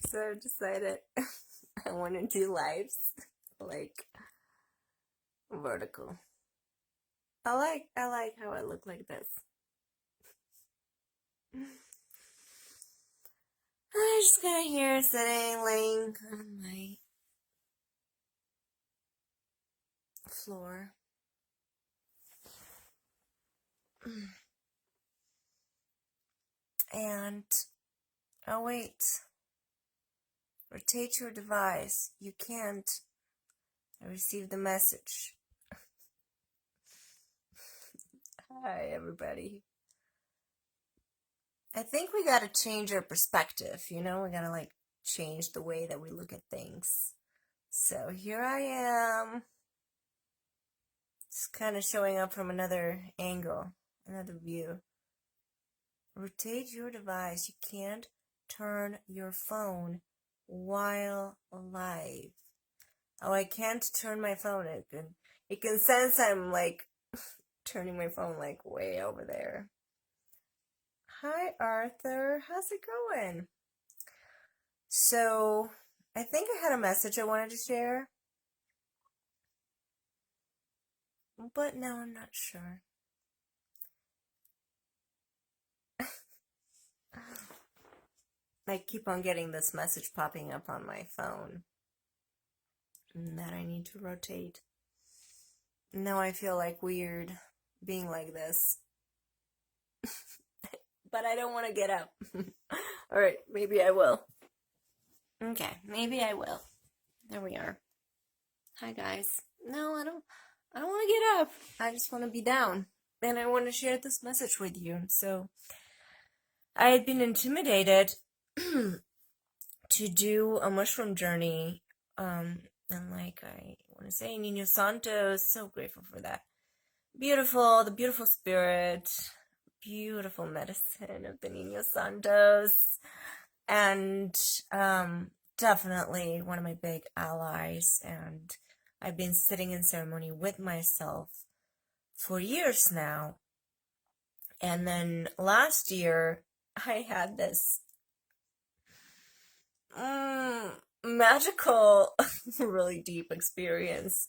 So I decided I want to do lives like vertical. I like how I look like this. I'm just kind of here sitting, laying on my floor. And oh wait, rotate your device. You can't. I received the message. Hi everybody. I think we gotta change our perspective, we gotta like change the way that we look at things. So here I am, just kind of showing up from another angle, another view. Rotate your device. You can't turn your phone while live. Oh, I can't turn my phone. It can sense I'm like turning my phone like way over there. Hi Arthur, how's it going? So, I think I had a message I wanted to share, but now I'm not sure. I keep on getting this message popping up on my phone that I need to rotate. Now I feel like weird being like this. But I don't want to get up. Alright, maybe I will. Okay, maybe I will. There we are. Hi guys. No, I don't want to get up. I just want to be down. And I want to share this message with you. So I had been intimidated to do a mushroom journey. And like I want to say, Nino Santos, so grateful for that. The beautiful spirit, beautiful medicine of the Nino Santos. And definitely one of my big allies. And I've been sitting in ceremony with myself for years now. And then last year, I had this magical, really deep experience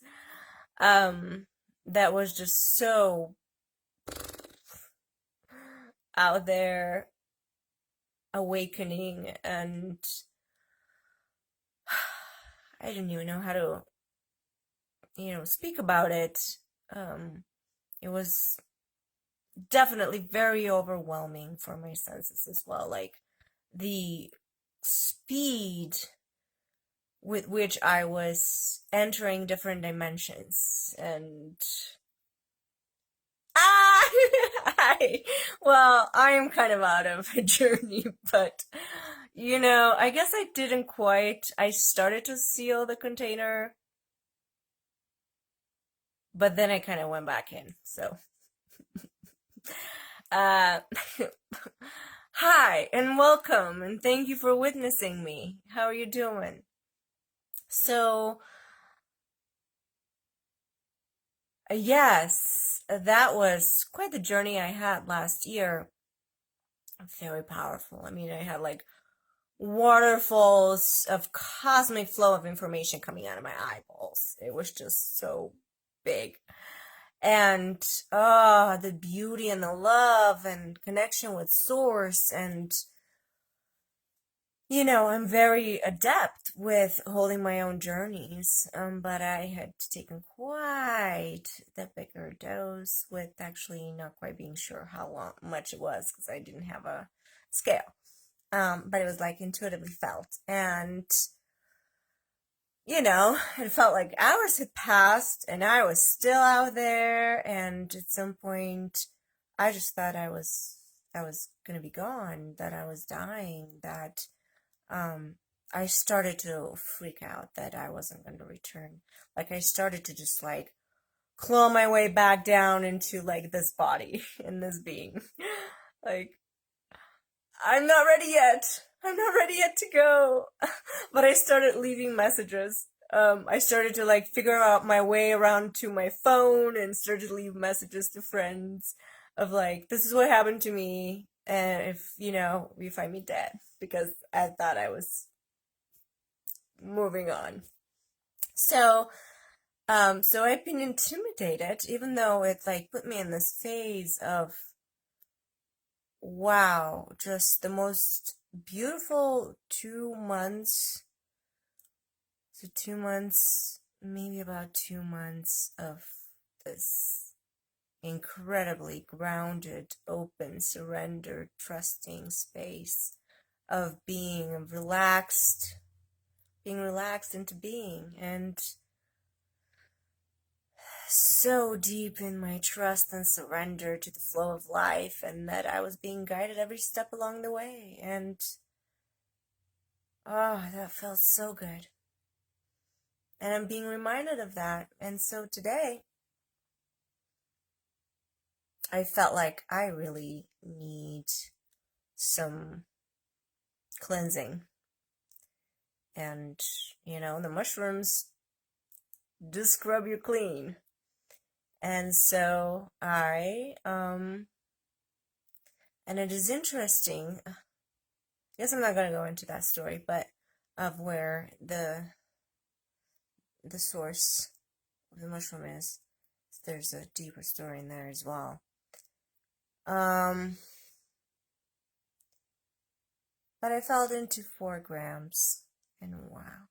that was just so out there, awakening, and I didn't even know how to, speak about it. It was definitely very overwhelming for my senses as well. Like the speed with which I was entering different dimensions and well, I am kind of out of a journey, but I guess I didn't quite. I started to seal the container, but then I kind of went back in. So, uh, hi and welcome, and thank you for witnessing me. How are you doing? So, yes, that was quite the journey I had last year. Very powerful. I mean, I had like waterfalls of cosmic flow of information coming out of my eyeballs. It was just so big. And the beauty and the love and connection with source. And I'm very adept with holding my own journeys, but I had taken quite the bigger dose with actually not quite being sure how much it was because I didn't have a scale. But it was like intuitively felt. And, it felt like hours had passed and I was still out there. And at some point, I just thought I was going to be gone, that I was dying, that I started to freak out that I wasn't going to return. Like I started to just like claw my way back down into like this body and this being. Like, I'm not ready yet. I'm not ready yet to go. But I started leaving messages. I started to like figure out my way around to my phone and started to leave messages to friends of like, this is what happened to me. and if you find me dead, because I thought I was moving on. So so I've been intimidated, even though it like put me in this phase of, wow, just the most beautiful 2 months. So 2 months, maybe about 2 months of this incredibly grounded, open, surrendered, trusting space of being relaxed into being, and so deep in my trust and surrender to the flow of life, and that I was being guided every step along the way. And oh, that felt so good. And I'm being reminded of that. And so today, I felt like I really need some cleansing. And, the mushrooms do scrub you clean. And so and it is interesting. I guess I'm not going to go into that story, but of where the source of the mushroom is. There's a deeper story in there as well. But I fell into 4 grams, and wow.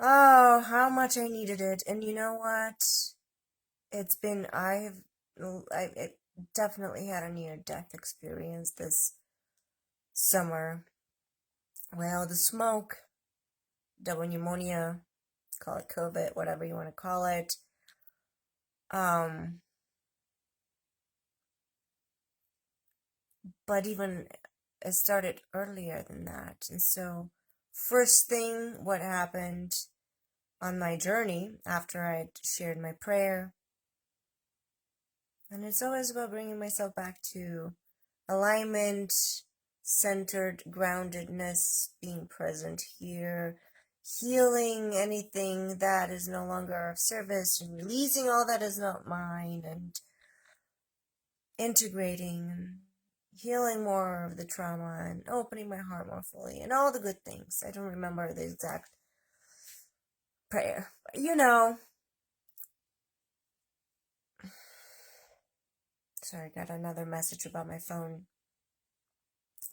Oh, how much I needed it. And you know what? I definitely had a near-death experience this summer. Well, the smoke, double pneumonia, call it COVID, whatever you want to call it. But even it started earlier than that. And so, first thing, what happened on my journey after I'd shared my prayer, and it's always about bringing myself back to alignment, centered groundedness, being present here, healing anything that is no longer of service, and releasing all that is not mine, and integrating and healing more of the trauma, and opening my heart more fully, and all the good things. I don't remember the exact prayer, but sorry, got another message about my phone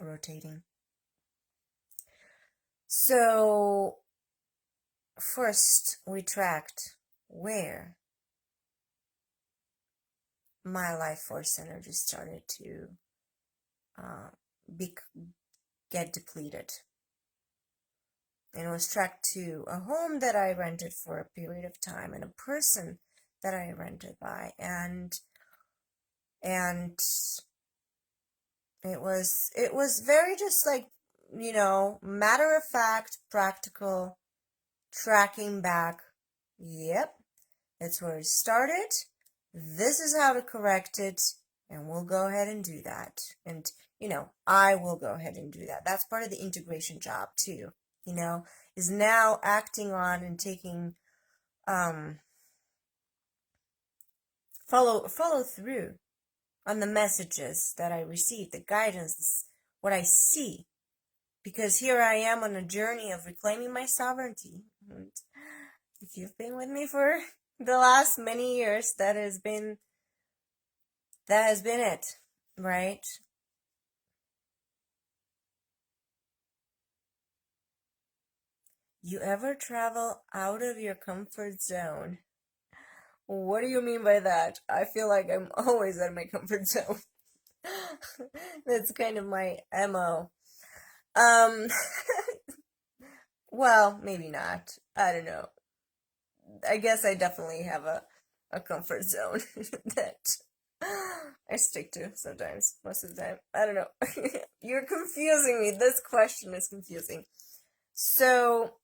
rotating. So first we tracked where my life force energy started to get depleted. And it was tracked to a home that I rented for a period of time, and a person that I rented by, and it was very just like, matter of fact, practical, tracking back. Yep, that's where it started. This is how to correct it, and we'll go ahead and do that. And, I will go ahead and do that. That's part of the integration job too, is now acting on and taking, follow through on the messages that I receive, the guidance, what I see. Because here I am on a journey of reclaiming my sovereignty. And if you've been with me for the last many years, that has been it, right? You ever travel out of your comfort zone? What do you mean by that? I feel like I'm always out of my comfort zone. That's kind of my MO. Well, maybe not. I don't know. I guess I definitely have a comfort zone that I stick to sometimes, most of the time. I don't know. You're confusing me. This question is confusing. So,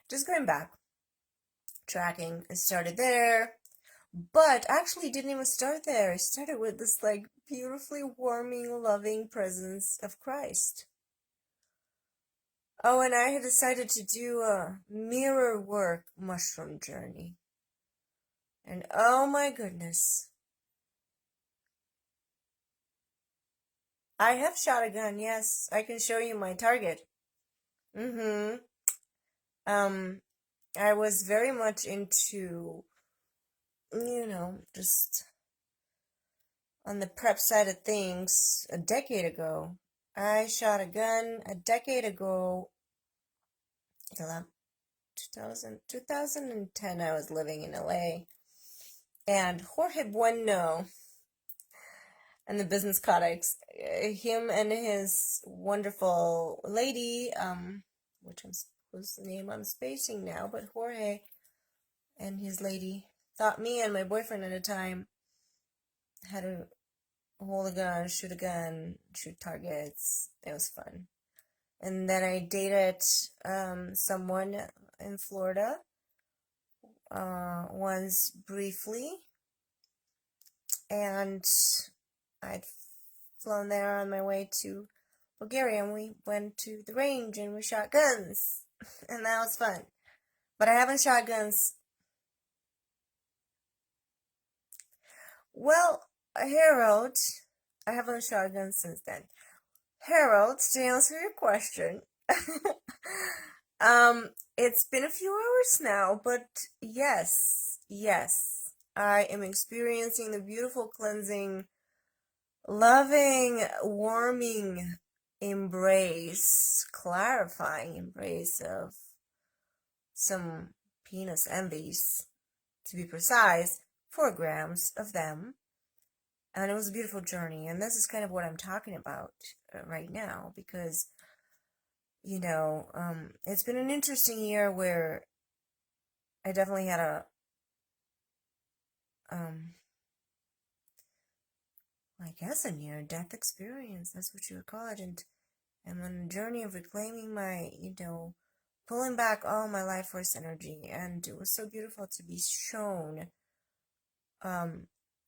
just going back, tracking, it started there, but actually didn't even start there. It started with this like beautifully warming, loving presence of Christ. Oh, and I had decided to do a mirror work mushroom journey. And oh my goodness, I have shot a gun, yes. I can show you my target. Mm-hmm. Um, I was very much into, just on the prep side of things a decade ago. I shot a gun a decade ago, 2010. I was living in LA. And Jorge Bueno and the Business Codex, him and his wonderful lady, which whose name I'm spacing now, but Jorge and his lady thought me and my boyfriend at the time had to hold a gun, shoot targets. It was fun. And then I dated someone in Florida once briefly, and I'd flown there on my way to Bulgaria, and we went to the range and we shot guns, and that was fun. But I haven't shot guns. Well, Harold, I haven't shot guns since then. Harold, to answer your question, it's been a few hours now, but yes, I am experiencing the beautiful cleansing, loving, warming embrace, clarifying embrace of some penis envies, to be precise, 4 grams of them. And it was a beautiful journey. And this is kind of what I'm talking about right now, because, it's been an interesting year where I definitely had a, I guess a near-death experience. That's what you would call it. And I'm on a journey of reclaiming my, pulling back all my life force energy. And it was so beautiful to be shown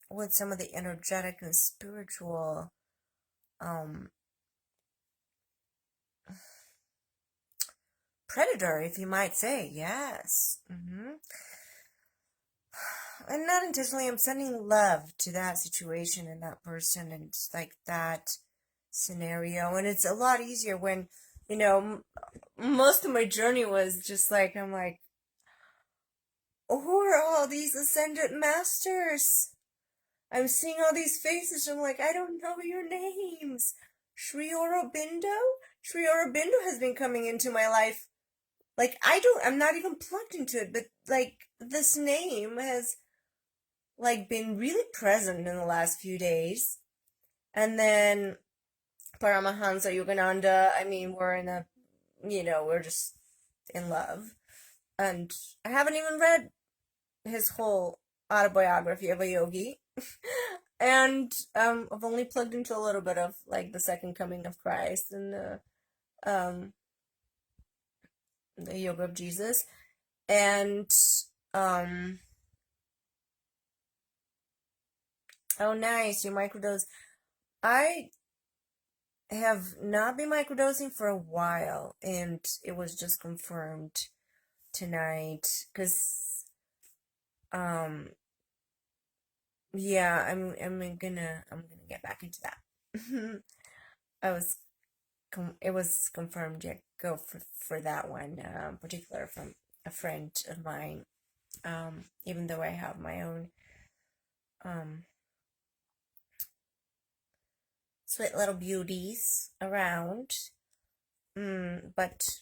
with some of the energetic and spiritual predator, if you might say. Yes. And not intentionally, I'm sending love to that situation and that person and like that scenario. And it's a lot easier when, most of my journey was just like, I'm like, who are all these ascended masters? I'm seeing all these faces. I'm like, I don't know your names. Sri Orobindo? Sri Orobindo has been coming into my life. Like, I'm not even plugged into it, but like, this name has like been really present in the last few days. And then Paramahansa Yogananda, I mean, we're just in love. And I haven't even read his whole autobiography of a yogi. And I've only plugged into a little bit of like the second coming of Christ and the yoga of Jesus. And oh nice, you microdose. I have not been microdosing for a while, and it was just confirmed tonight, because yeah, I'm gonna get back into that. It was confirmed. Yeah, go for that one, particular from a friend of mine. Even though I have my own sweet little beauties around, but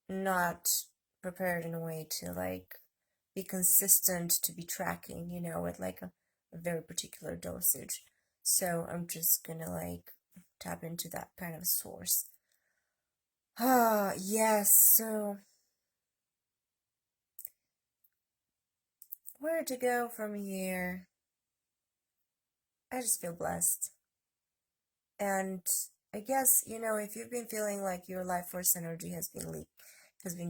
not prepared in a way to like be consistent, to be tracking, with like a very particular dosage. So I'm just gonna like tap into that kind of source. Yes, so where to go from here? I just feel blessed. And I guess, if you've been feeling like your life force energy has been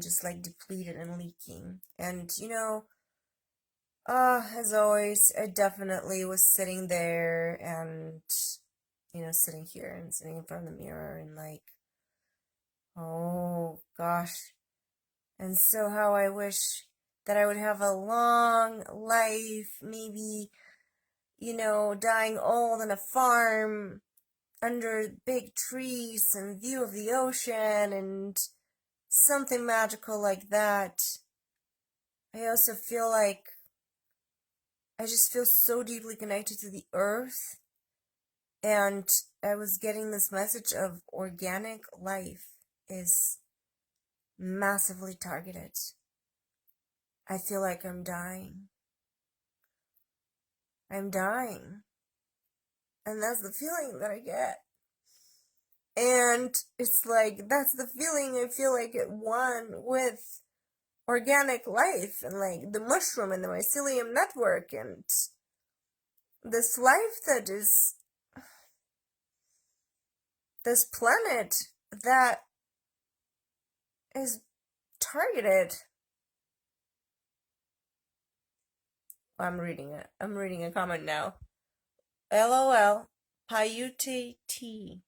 just like depleted and leaking, and as always, I definitely was sitting there and, sitting here and sitting in front of the mirror and like, oh gosh. And so how I wish that I would have a long life, maybe, dying old on a farm, under big trees and view of the ocean and something magical like that. I also feel like I just feel so deeply connected to the earth, and I was getting this message of organic life is massively targeted. I feel like I'm dying. I'm dying. And that's the feeling that I get. And it's like, that's the feeling I feel like it one with organic life and like the mushroom and the mycelium network and this life that is this planet that is targeted. I'm reading it. I'm reading a comment now. LOL. Paiute tea.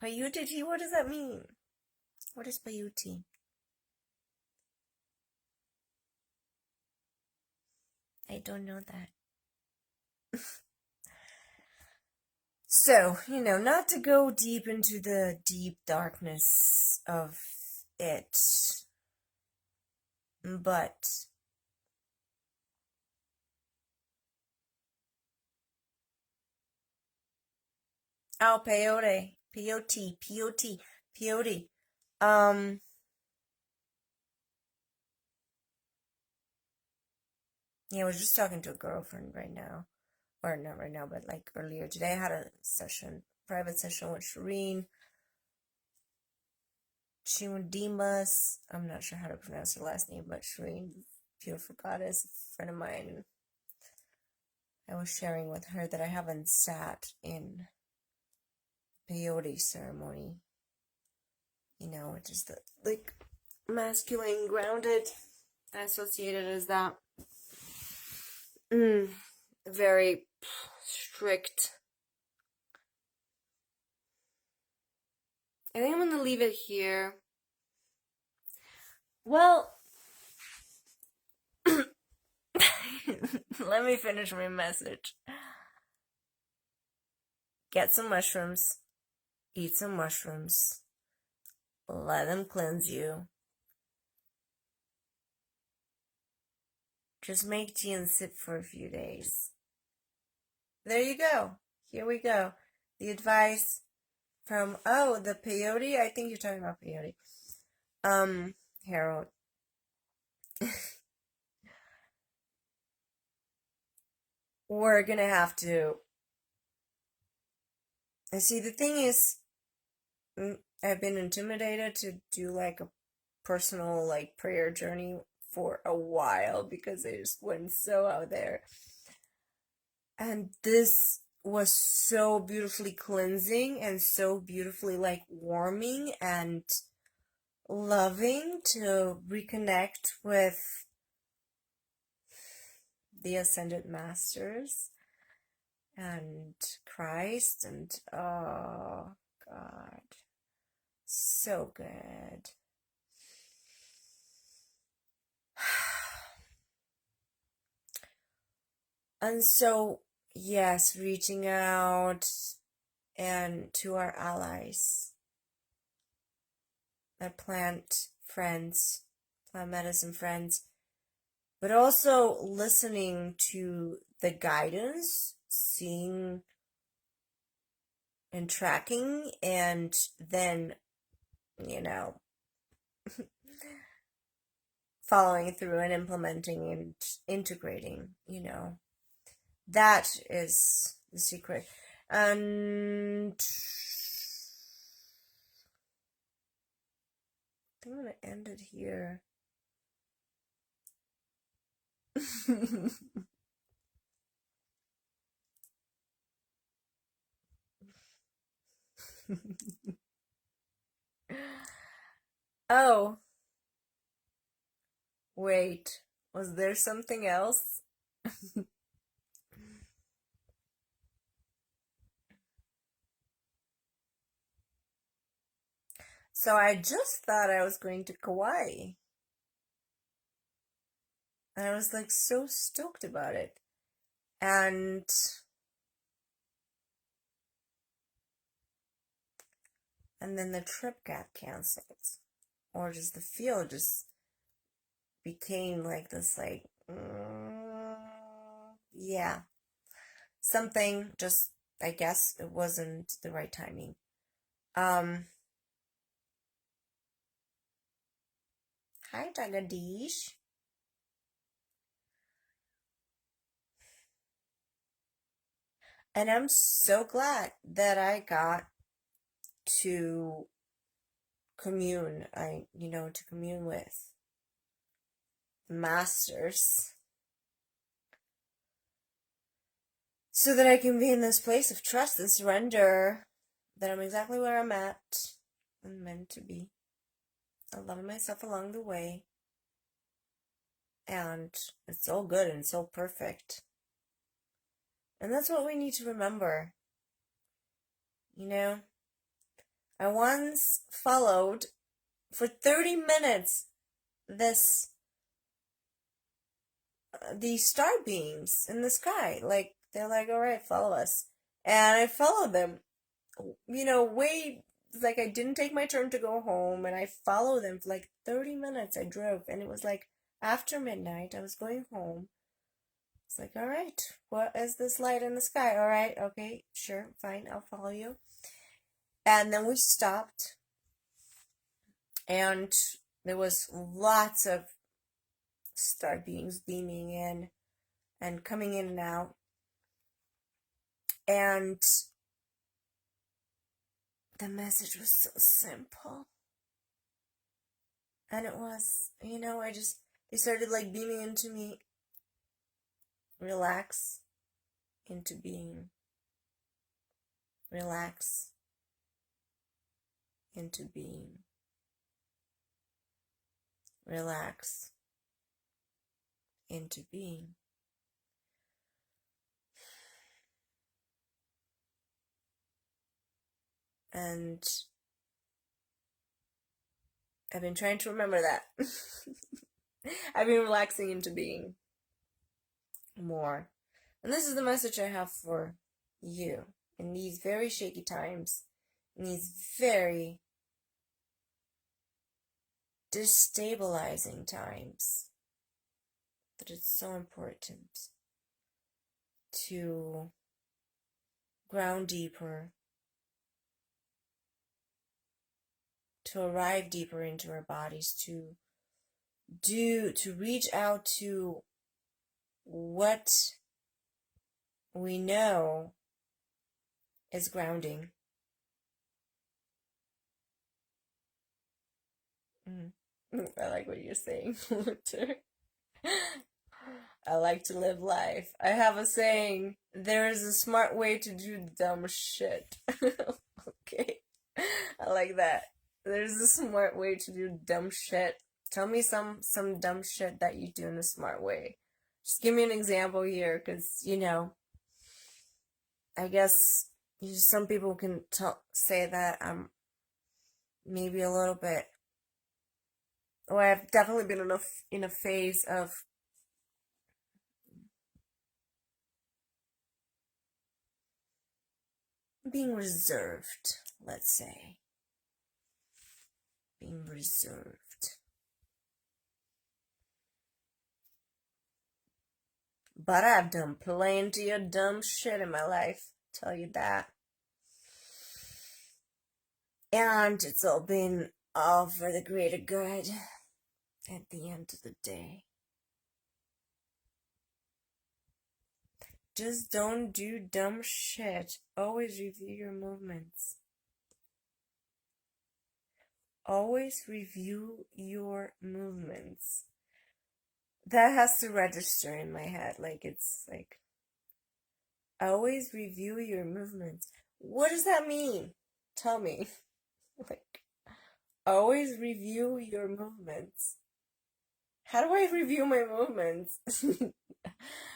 Paiute tea? What does that mean? What is Paiute? I don't know that. So, not to go deep into the deep darkness of it, but peyote, peyote. Yeah, I was just talking to a girlfriend right now, or not right now, but like earlier today. I had a private session with Shireen Dimas. I'm not sure how to pronounce her last name, but Shireen, beautiful goddess, a friend of mine. I was sharing with her that I haven't sat in peyote ceremony, which is the like masculine grounded. I associated as that. Very strict. I think I'm gonna leave it here. Well, let me finish my message. Get some mushrooms. Eat some mushrooms. Let them cleanse you. Just make tea and sip for a few days. There you go. Here we go. The advice from, the peyote? I think you're talking about peyote. Harold. We're gonna have to. And see, the thing is, I've been intimidated to do like a personal like prayer journey for a while because I just went so out there. And this was so beautifully cleansing and so beautifully like warming and loving to reconnect with the ascended masters and Christ, and oh God, so good. And so, yes, reaching out and to our allies, our plant friends, plant medicine friends, but also listening to the guidance, seeing and tracking, and then, following through and implementing and integrating, that is the secret. And I think I'm gonna end it here. Oh, wait, was there something else? So I just thought I was going to Kauai. And I was like so stoked about it. And and then the trip got canceled, or just the feel just became like this, like, yeah, something just, I guess it wasn't the right timing. Hi, Jagadish. And I'm so glad that I got to to commune with masters so that I can be in this place of trust and surrender, that I'm exactly where I'm at and meant to be. I'm loving myself along the way, and it's all good and so perfect. And that's what we need to remember. I once followed for 30 minutes these star beams in the sky. Like, they're like, all right, follow us. And I followed them, way, like, I didn't take my turn to go home, and I followed them for like 30 minutes. I drove, and it was like after midnight. I was going home. It's like, all right, what is this light in the sky? All right, okay, sure, fine, I'll follow you. And then we stopped, and there was lots of star beams beaming in and coming in and out. And the message was so simple. And it was, they started like beaming into me. Relax into being. Relax into being. Relax into being. And I've been trying to remember that. I've been relaxing into being more. And this is the message I have for you in these very shaky times, in these very destabilizing times, that it's so important to ground deeper, to arrive deeper into our bodies, to reach out to what we know is grounding. I like what you're saying, Luther. I like to live life. I have a saying, there is a smart way to do dumb shit. Okay. I like that. There's a smart way to do dumb shit. Tell me some dumb shit that you do in a smart way. Just give me an example here, because, I guess some people can say that I'm maybe a little bit, or I've definitely been in a phase of being reserved, let's say. Being reserved. But I've done plenty of dumb shit in my life, tell you that. And it's all been all for the greater good at the end of the day. Just don't do dumb shit. Always review your movements. Always review your movements. That has to register in my head. Like, it's like, always review your movements. What does that mean? Tell me. Like, always review your movements. How do I review my movements?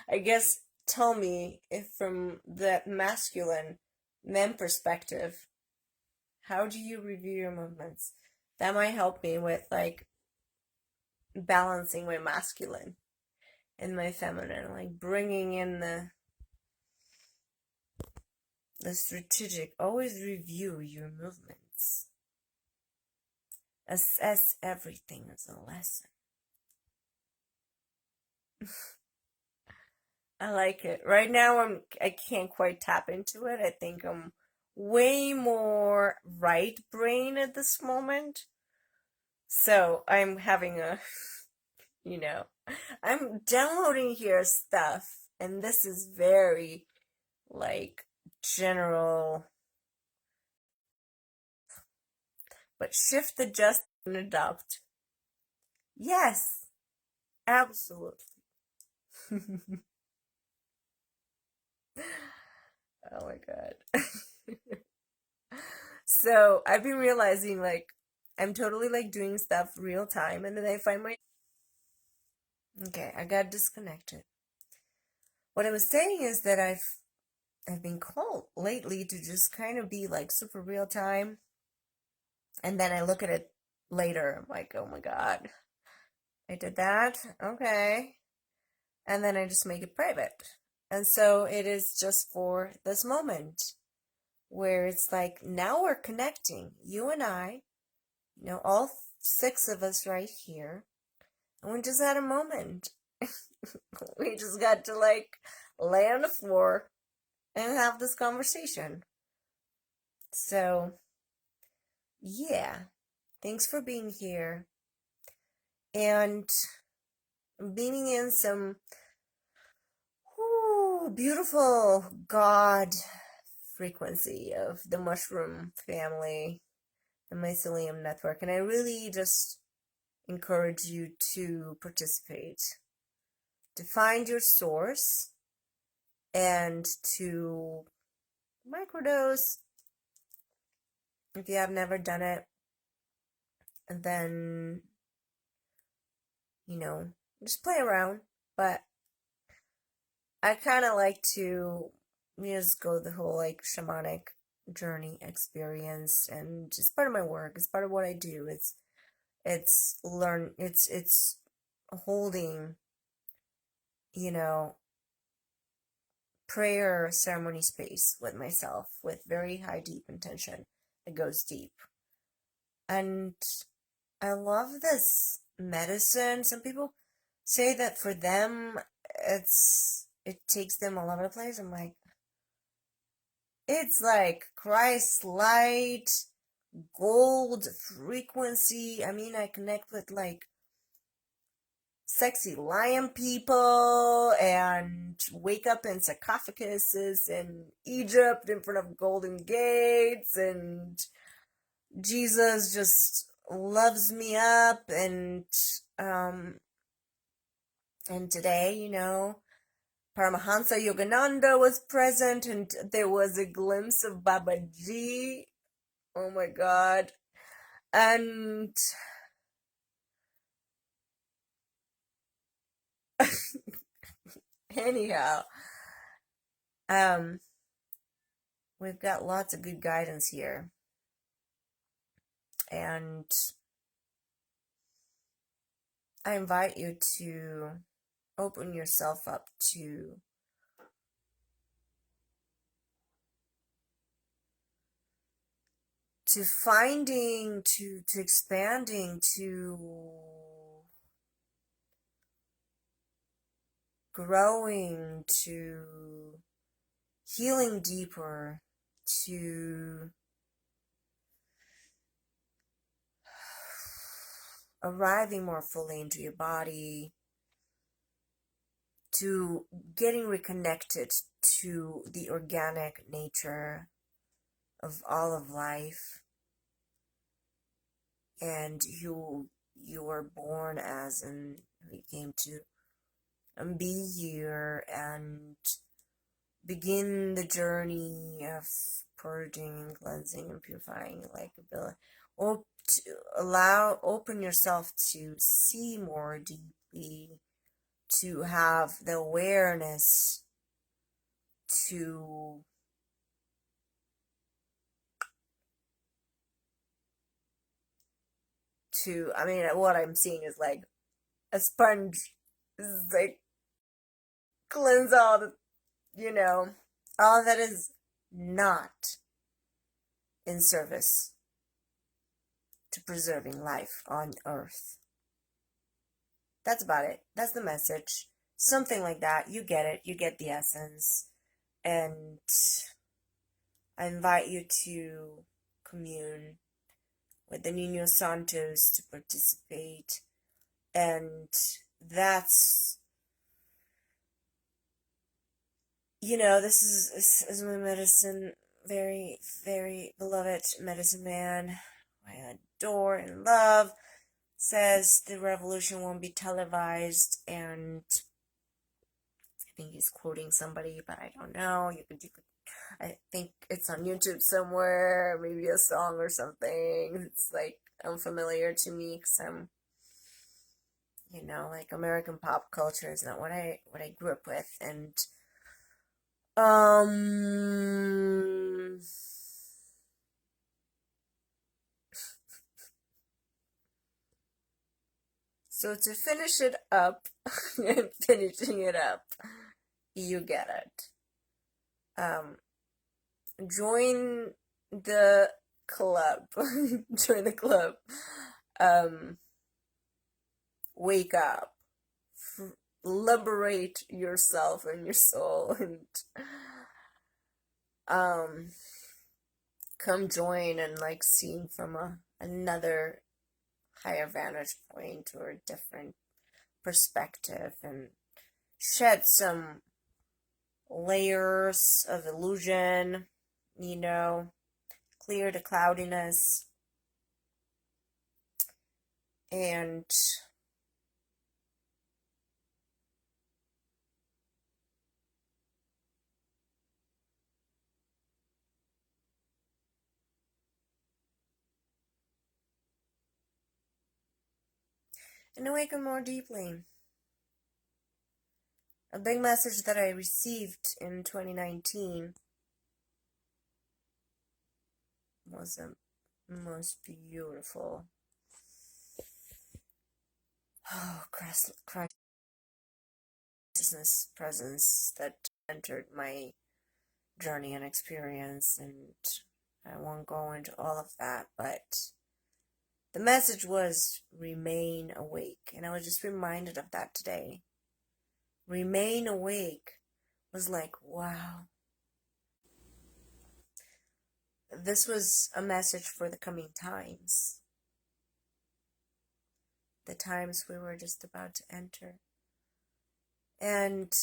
I guess, tell me, if from the masculine men perspective, how do you review your movements? That might help me with, like, balancing my masculine and my feminine, like bringing in the strategic. Always review your movements. Assess everything as a lesson. I like it. Right now I can't quite tap into it. I think I'm way more right brain at this moment. So I'm having a, you know, I'm downloading here stuff, and this is very like general, but shift, adjust, and adopt. Yes, absolutely. Oh my God. So I've been realizing like I'm totally like doing stuff real time, and then I find my, okay, I got disconnected. What I was saying is that I've been called lately to just kind of be like super real time, and then I look at it later. I'm like, oh my God, I did that. Okay. And then I just make it private. And so it is just for this moment where it's like now we're connecting, you and I, all six of us right here. And we just had a moment. We just got to like lay on the floor and have this conversation. So, yeah, thanks for being here and beaming in some beautiful God frequency of the mushroom family, the mycelium network. And I really just encourage you to participate, to find your source, and to microdose if you have never done it. And then, just play around. But I kind of like to just go the whole like shamanic journey experience, and it's part of my work. It's part of what I do. It's holding, you know, prayer ceremony space with myself with very high deep intention. It goes deep. And I love this medicine. Some people say that for them it takes them all over the place. I'm like, it's like Christ light, gold frequency. I mean, I connect with like sexy lion people and wake up in sarcophaguses in Egypt in front of golden gates, and Jesus just loves me up. And today, Paramahansa Yogananda was present, and there was a glimpse of Babaji. Oh my God. And anyhow, we've got lots of good guidance here. And I invite you to open yourself up to finding, to expanding, to growing, to healing deeper, to arriving more fully into your body, to getting reconnected to the organic nature of all of life, and who you were born as, and you came to be here and begin the journey of purging and cleansing and purifying, like ability, or to open yourself to see more deeply, to have the awareness to I mean, what I'm seeing is like a sponge. Is like cleanse all the, all that is not in service to preserving life on Earth. That's about it. That's the message. Something like that. You get it. You get the essence. And I invite you to commune with the Nino Santos to participate. And that's, this is my medicine, very, very beloved medicine man, I adore and love, says the revolution won't be televised, and I think he's quoting somebody, but I don't know. You could, I think it's on YouTube somewhere, maybe a song or something. It's like unfamiliar to me because I'm, like American pop culture is not what I grew up with, and so to finish it up, and finishing it up, you get it. Join the club. Join the club. Wake up. Liberate yourself and your soul, and come join and like seeing from another higher vantage point or a different perspective, and shed some layers of illusion, clear the cloudiness, and awaken more deeply. A big message that I received in 2019 was the most beautiful consciousness presence that entered my journey and experience, and I won't go into all of that, but the message was remain awake, and I was just reminded of that today. Remain awake was like, wow. This was a message for the coming times. The times we were just about to enter. And,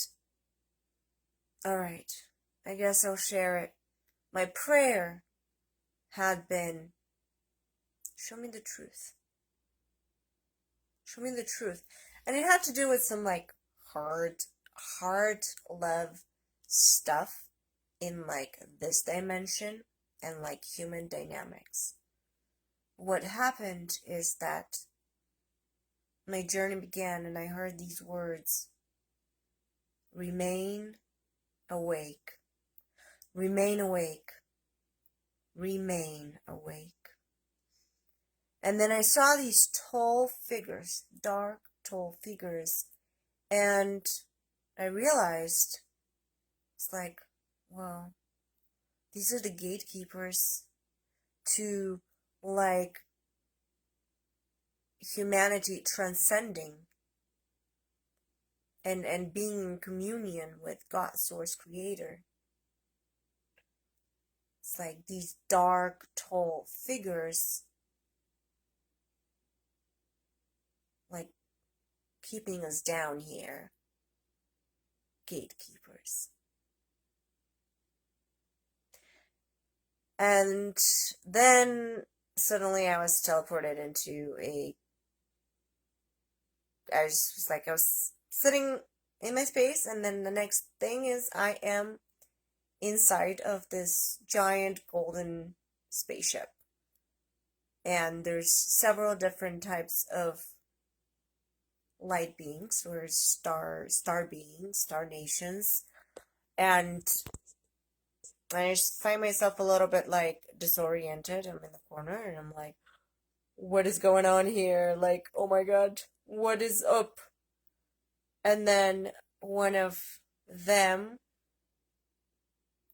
alright, I guess I'll share it. My prayer had been, show me the truth. Show me the truth. And it had to do with some like hard love stuff in like this dimension and like human dynamics. What happened is that my journey began and I heard these words: remain awake, remain awake, remain awake. And then I saw these tall figures, dark, tall figures, and I realized, it's like, wow, these are the gatekeepers to, like, humanity transcending and being in communion with God, Source, Creator. It's like these dark, tall figures, like, keeping us down here. Gatekeepers. And then suddenly I was teleported into I was sitting in my space, and then the next thing is I am inside of this giant golden spaceship. And there's several different types of light beings, or star beings, star nations, and I just find myself a little bit like disoriented. I'm in the corner and I'm like, what is going on here? Like, oh my god, what is up? And then one of them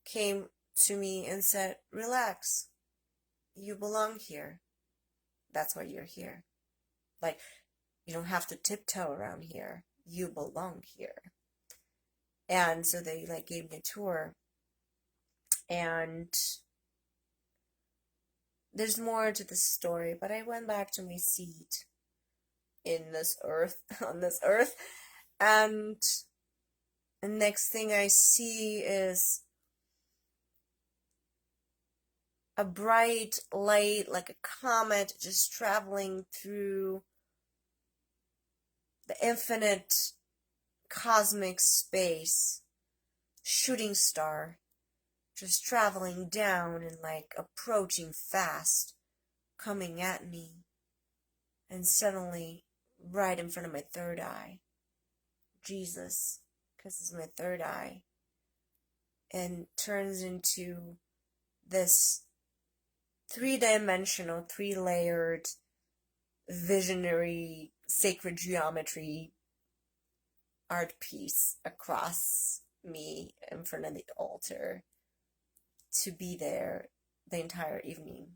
came to me and said, relax, you belong here. that's why you're here. Like, you don't have to tiptoe around here. You belong here. And so they like gave me a tour, and there's more to the story, but I went back to my seat in this earth, on this earth, and the next thing I see is a bright light, like a comet, just traveling through the infinite cosmic space, shooting star, just traveling down and like approaching fast, coming at me, and suddenly, right in front of my third eye, Jesus kisses my third eye and turns into this three-dimensional, three-layered, visionary, sacred geometry art piece across me in front of the altar to be there the entire evening.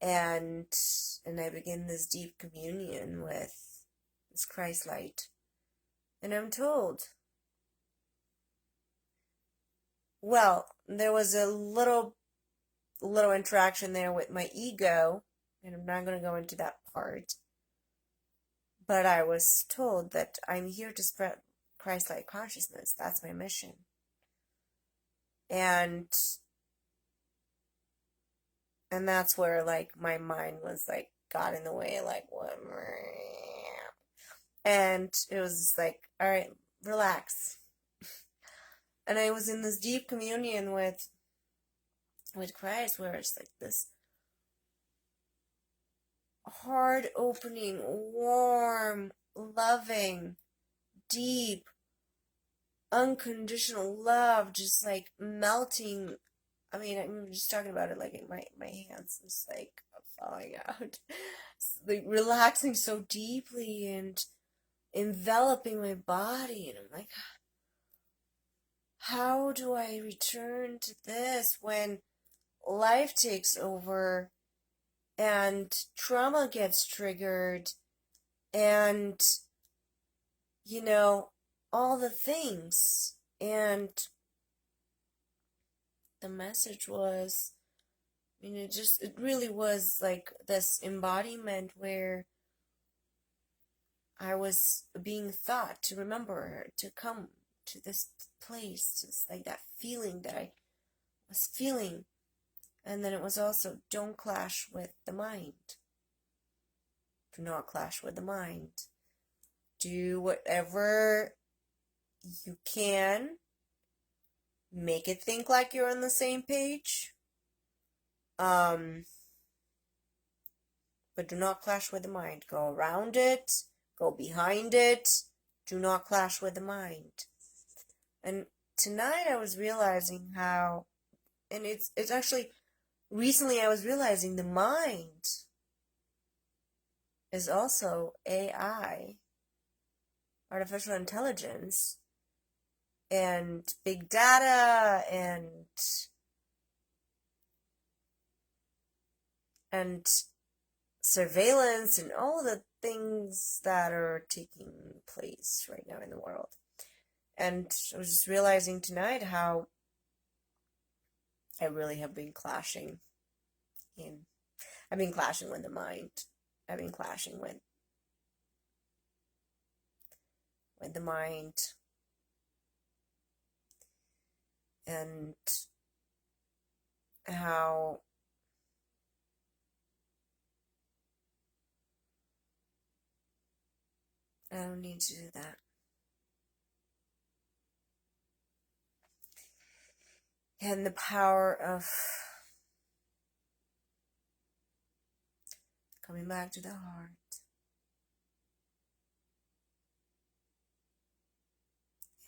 And I begin this deep communion with this Christ light. And I'm told, well, there was a little interaction there with my ego, and I'm not going to go into that part. But I was told that I'm here to spread Christ-like consciousness. That's my mission. And that's where, like, my mind was, like, got in the way, like, what? And it was just like, all right, relax. And I was in this deep communion with Christ, where it's like this heart opening, warm, loving, deep, unconditional love, just like melting. I mean, I'm just talking about it like in my hands, it's like falling out. It's like relaxing so deeply and enveloping my body, and I'm like, how do I return to this when life takes over and trauma gets triggered and, you know, all the things? And the message was, I mean, it really was like this embodiment where I was being taught to remember, to come to this place, just like that feeling that I was feeling. And then it was also, don't clash with the mind. Do not clash with the mind. Do whatever you can. Make it think like you're on the same page. But do not clash with the mind. Go around it. Go behind it. Do not clash with the mind. And tonight I was realizing how, and it's actually, recently I was realizing the mind is also AI, artificial intelligence, and big data, and surveillance, and all the things that are taking place right now in the world. And I was just realizing tonight how I really have been clashing I've been clashing with the mind. I've been clashing with the mind. And how I don't need to do that. And the power of coming back to the heart.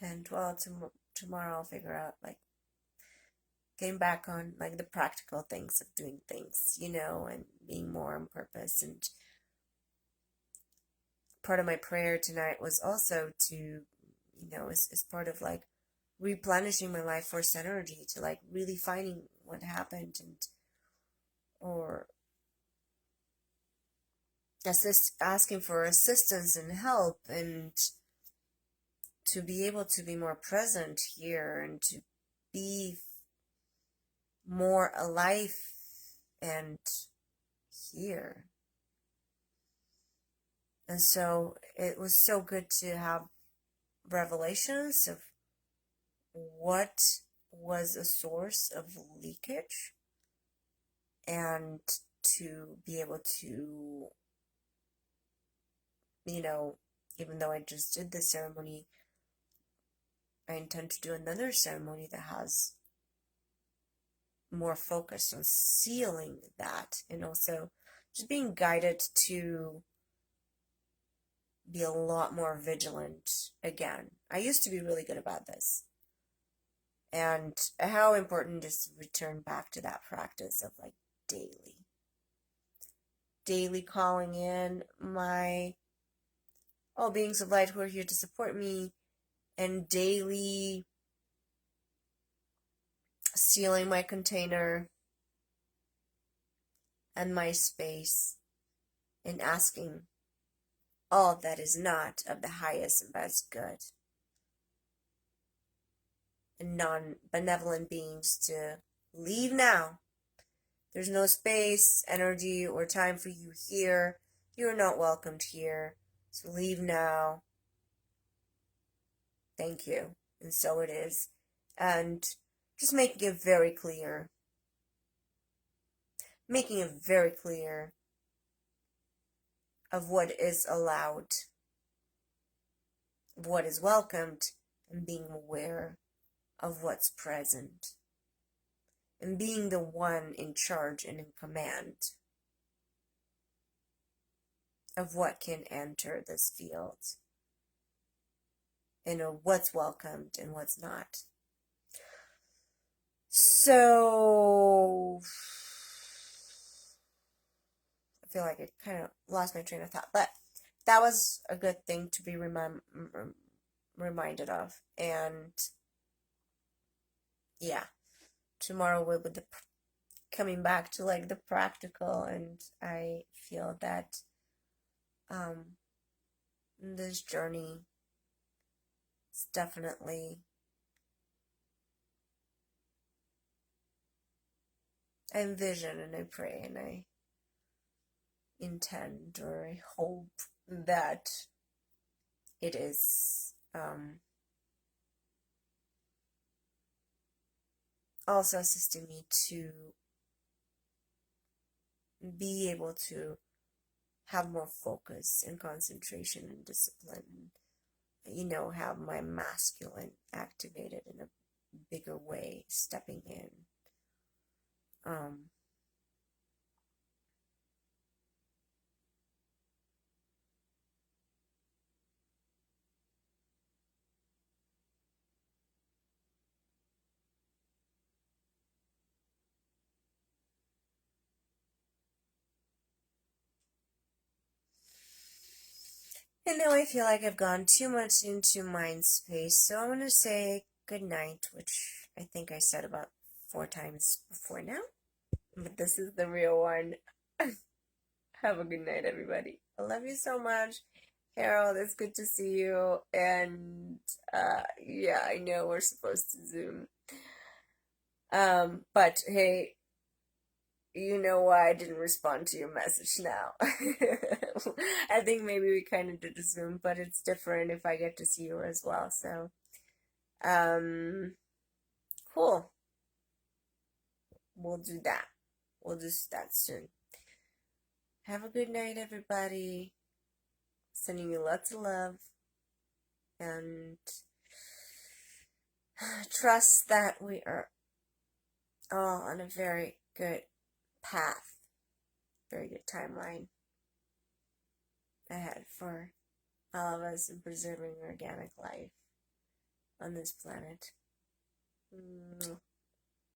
And well, tomorrow I'll figure out, like, getting back on, like, the practical things of doing things, you know, and being more on purpose. And part of my prayer tonight was also to, you know, is part of, like, replenishing my life force energy, to, like, really finding what happened, and or asking for assistance and help, and to be able to be more present here and to be more alive and here. And so it was so good to have revelations of what was a source of leakage, and to be able to, even though I just did this ceremony, I intend to do another ceremony that has more focus on sealing that, and also just being guided to be a lot more vigilant again. I used to be really good about this, and how important it is to return back to that practice of like daily calling in my all beings of light who are here to support me, and daily sealing my container and my space, and asking all that is not of the highest and best good and non-benevolent beings to leave now. There's no space, energy, or time for you here. You are not welcomed here. So leave now. Thank you. And so it is. And just making it very clear. Making it very clear of what is allowed, of what is welcomed, and being aware of what's present. And being the one in charge and in command of what can enter this field, and what's welcomed and what's not. So I feel like I kind of lost my train of thought, but that was a good thing to be reminded of. And yeah, tomorrow we'll be coming back to like the practical, and I feel that this journey is definitely, I envision and I pray and I intend, or I hope that it is also assisting me to be able to have more focus and concentration and discipline, have my masculine activated in a bigger way, stepping in. And now I feel like I've gone too much into mind space, so I'm going to say good night, which I think I said about 4 times before now, but this is the real one. Have a good night, everybody. I love you so much. Harold, it's good to see you, and yeah, I know we're supposed to Zoom, but hey, you know why I didn't respond to your message now. I think maybe we kind of did a Zoom, but it's different if I get to see you as well. So, cool. We'll do that. We'll do that soon. Have a good night, everybody. Sending you lots of love. And trust that we are all on a very good path. Very good timeline ahead for all of us in preserving organic life on this planet.